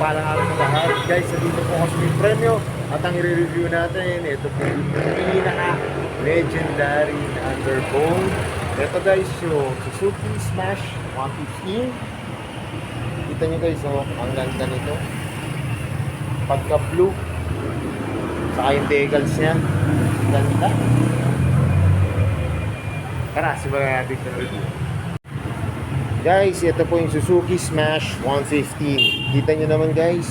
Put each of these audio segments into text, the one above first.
mapagpalang araw sa lahat. Guys, dito po ako sa may premyo at ang i-review natin, ito po yung pinaka-legendary na underbone. Ito guys, yung Suzuki Smash 115. Kita nyo guys, ang ganda nito. Pagka-blue. Saka yung decals niya. Ganda. Tara, simulan natin sa review. Guys, ito po yung Suzuki Smash 115. Kita nyo naman guys.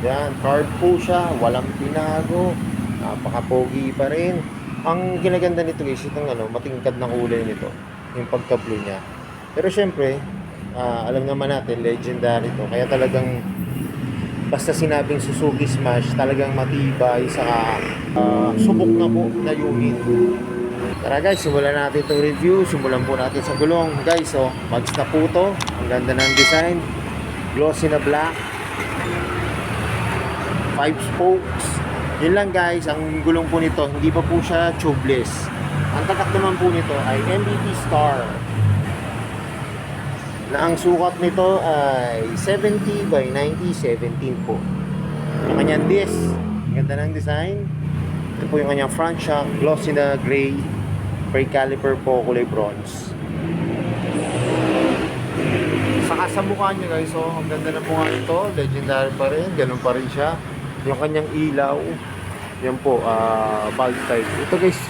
Yan, card po siya. Walang pinago. Napaka-pogi pa rin. Ang ginaganda nito guys, itong matingkad na kulay nito. Yung pagka-blue niya. Pero syempre, alam naman natin, legendary to. Kaya talagang, basta sinabing Suzuki Smash, talagang matibay. Saka, subok na po na unit. Tara guys, simulan natin itong review. Simulan po natin sa gulong. Guys, mags na po ito. Ang ganda ng design. Glossy na black. 5 spokes. Yun lang guys, ang gulong po nito, hindi pa po siya tubeless. Ang tatak naman po nito ay MBT Star. Na ang sukat nito ay 70 by 90, 17 po. Yung kanyang disc. Ang ganda ng design. Ito po yung kanyang front shock. Glossy na gray. Brake caliper po, kulay bronze. Saka sa mukha niya guys, ang ganda na po nga ito. Legendary pa rin, ganun pa rin siya. Yung kanyang ilaw, yan po, bulb type. Ito guys,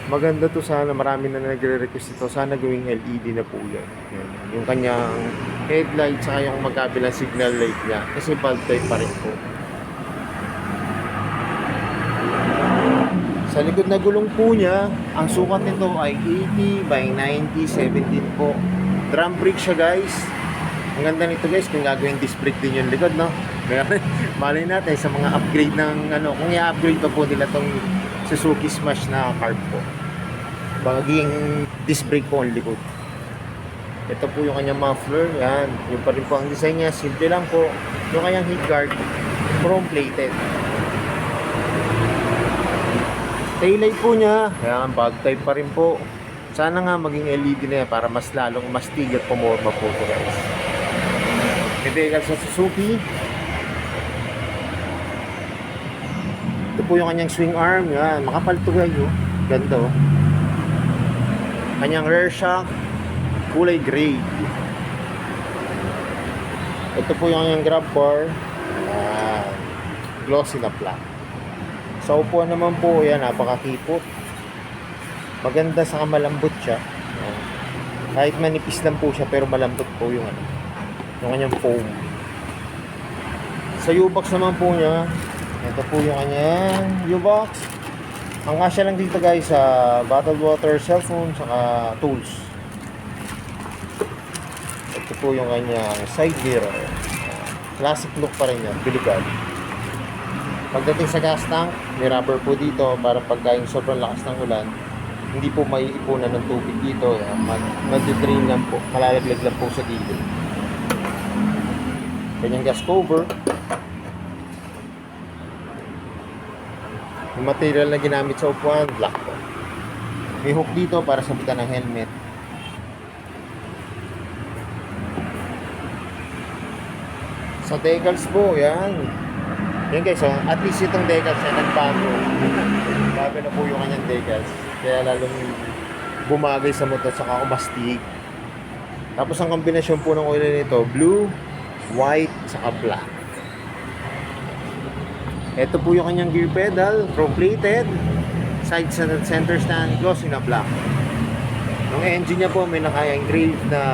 maganda to sana. Marami na nagre-request ito. Sana gawing LED na po yan. Yung kanyang headlight, saka yung magkabilang signal light niya. Kasi bulb type pa rin po. Sa likod na gulong po niya, ang sukat nito ay 80 by 90, 17 po. Drum brake siya guys. Ang ganda nito guys, kung gagawin disc brake din yung likod, no? Malay natin sa mga upgrade ng kung i-upgrade pa po nila tong Suzuki Smash na carb po. Magiging disc brake po ang likod. Ito po yung kanyang muffler, yan. Yung pa rin po ang design niya, simple lang po. Yung kanyang heat guard, chrome plated. Taillight po niya, ayan, bag type pa rin po. Sana nga maging LED na yan para mas lalong mastig at pumorma po ito guys. Medical sa Suzuki. Ito po yung kanyang swing arm, yan, makapal ito guys, ganda oh. Kanyang rear shock, kulay gray. Ito po yung kanyang grab bar, glossy na black. Sa upuan naman po, yan, napakakipot. Maganda, saka malambot siya. Kahit manipis lang po siya, pero malambot po yung kanyang foam. Sa U-box naman po niya, ito po yung kanyang U-box. Ang kasya lang dito guys, sa bottled water, cellphone, saka tools. Ito po yung kanyang side mirror. Classic look pa rin yan, biligal. Pagdating sa gas tank, may rubber po dito para pagka yung sobrang lakas ng ulan, hindi po may ipunan ng tubig dito. Mag-drain lang po, malalaglag lang po sa gilid. Kanyang gas cover. Yung material na ginamit sa upuan, black po. May hook dito para sabitan ng helmet. Sa decals po, yan. Yan guys, at least itong decals ay nagbago. Bago na po yung kanyang decals. Kaya lalong bumagay sa motor, saka umastig. Tapos ang kombinasyon po ng kulay nito, blue, white, saka black. Ito po yung kanyang gear pedal, chrome plated. Side center stand, glossy na black. Yung engine niya po, may naka-engrave na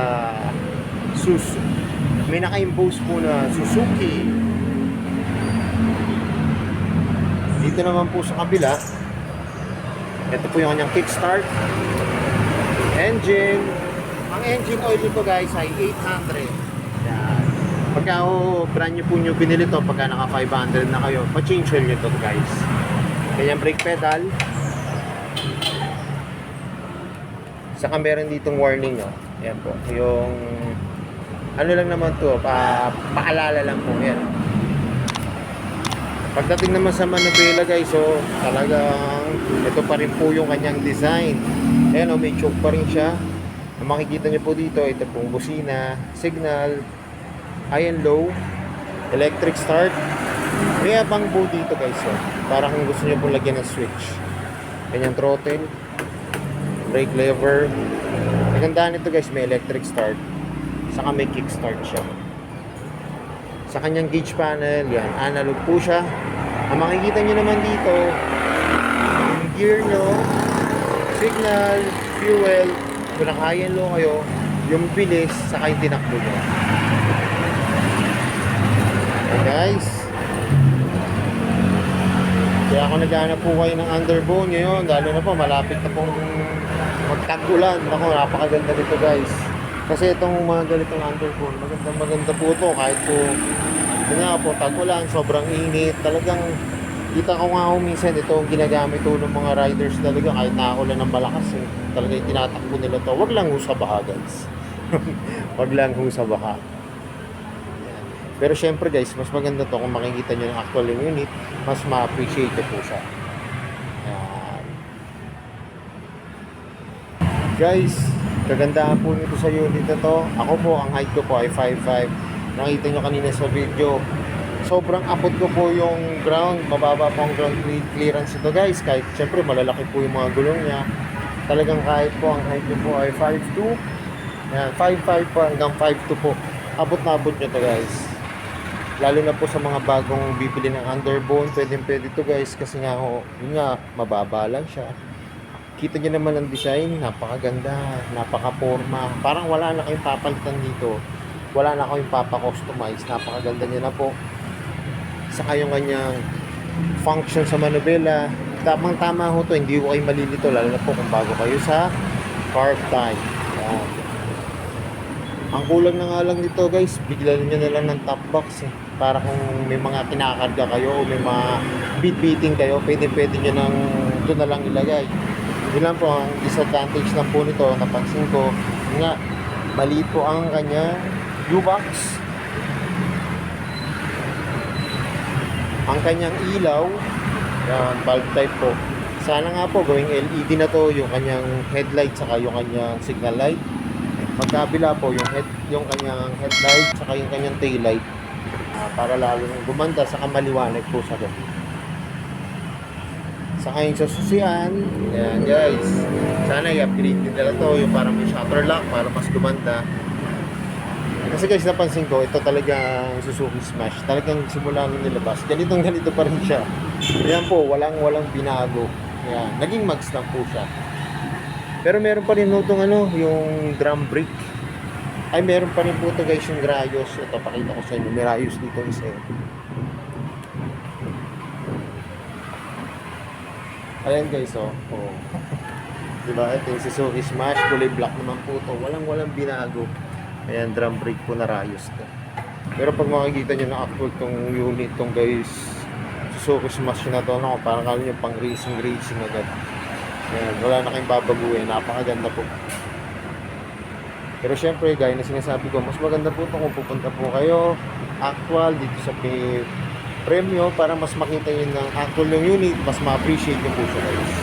may naka-impose po na Suzuki. Dito naman po sa kabila, ito po yung kanyang kickstart engine. Ang engine oil nito guys ay 800. Yan. Pagka brand new po nyo binili to, pagka naka 500 na kayo, pa-change oil nyo to guys. Kanyang brake pedal. Saka meron ditong warning nyo. Yan po, yung lang naman to, paalala lang po yan. Pagdating naman sa manubela guys, talagang ito pa rin po yung kanyang design. Ayan, may choke pa rin siya. Ang makikita nyo po dito, ito pong busina, signal, high and low. Electric start. May abang boot dito guys. So, para kung gusto nyo po lagyan ng switch. Kanyang throttle. Brake lever. Magandaan ito guys, may electric start. Saka may kickstart siya. Sa kanyang gauge panel, yan, analog po siya. Ang makikita nyo naman dito, yung gear nyo, signal, fuel, kung naka-high and low kayo, yung bilis, saka yung tinakbo nyo. Okay guys. Kaya ako naghahanap po kayo ng underbone ngayon, lalo na po, malapit na pong magtag-ulan. Ako, napakaganda nito guys. Kasi itong mga ganitong underbone, maganda po ito. Kahit po, yun nga po, tag-ulan, sobrang init. Talagang, kita ko nga minsan ito ang ginagamit ito ng mga riders talaga. Kahit nakaulan ng malakas, talaga yung tinatakbo nila ito. Wag lang ho sa baha guys. Wag lang ho sa baha. Pero syempre guys, mas maganda to kung makikita nyo ng actual unit, mas ma-appreciate ko po siya. Ayan. Guys, kagandahan po nito sa unit na to. Ako po, ang height ko po ay 5'5". Nakita nyo kanina sa video. Sobrang abot ko po yung ground. Mababa po ang ground clearance ito guys. Kahit syempre malalaki po yung mga gulong niya. Talagang kahit po ang height ko po ay 5'2". Ayan, 5'5 po hanggang 5'2 po. Abot na abot nyo to guys. Lalo na po sa mga bagong bibili ng underbone, pwede to guys kasi nga ho, yun nga, mababa lang siya. Kita nyo naman ang design, napakaganda, napaka-forma. Parang wala na kayong papalitan dito. Wala na kayong papa-customize. Napakaganda niya na po. Saka yung kanyang function sa manubela, tamang-tama ho to, hindi ko kayo malilito, lalo na po kung bago kayo sa carb time. Yan. Ang kulang na nga lang dito guys, biglan nyo na lang ng top box eh. Para kung may mga kinakarga kayo o may mga beat-beating kayo, pwede nyo nang ito na lang ilagay. Yun lang po ang disadvantage lang po nito, napansin ko. Nga, maliit po ang kanya U-box. Ang kanyang ilaw, yan, bulb type po. Sana nga po gawing LED na to, yung kanyang headlight saka yung kanyang signal light. Magkabila po yung kanyang headlight saka yung kanyang tail light, para lalong gumanda saka maliwanag po sa doon. Saka yung sususian, ayan guys, sana i-upgrade din nila to yung parang may shutter lock para mas gumanda. Kasi guys, napansin ko ito talagang Suzuki Smash, talagang simula nung nilabas ganito pa rin siya. Ayan po, walang binago. Ayan, naging mags lang po siya. Pero meron pa rin itong yung drum brake. Ay, meron pa rin po ito guys yung Rayos. Ito, pakita ko sa inyo. May Rayos dito isa. Ayan guys, oh. Oh. Diba? Ito yung Suzuki Smash. Kulay black naman po ito. Walang binago. Ayan, drum brake po na Rayos to. Pero pag makikita nyo na actual tong unit tong guys, Suzuki Smash na to, parang kala nyo pang racing agad. Ayan, wala na kayong babaguhin, napakaganda po. Pero syempre, gaya na sinasabi ko, mas maganda po ito kung pupunta po kayo actual dito sa Premyo para mas makita yun ng actual yung unit, mas ma-appreciate nyo po siya guys.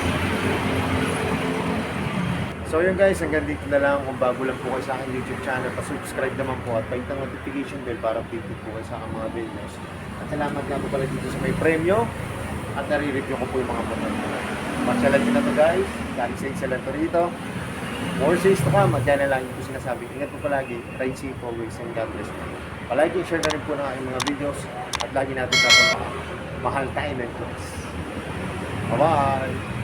So yun guys, hanggang dito na lang. Kung bago lang po kayo sa aking YouTube channel, pa-subscribe naman po at pahit ang notification bell para updated po kayo sa aking mga videos. At salamat nga po pala dito sa may Premyo at nare-review ko po yung mga motor ko. Masyalan nyo na to guys, galing sa excellent to rito. More says to come, at yan na lang yung po sinasabi. Ingat po palagi, ride safe always, and God bless po. Palagi share na rin po ng aking mga videos at lagi natin tatandaan, mahal tayo ng Diyos. Bye-bye!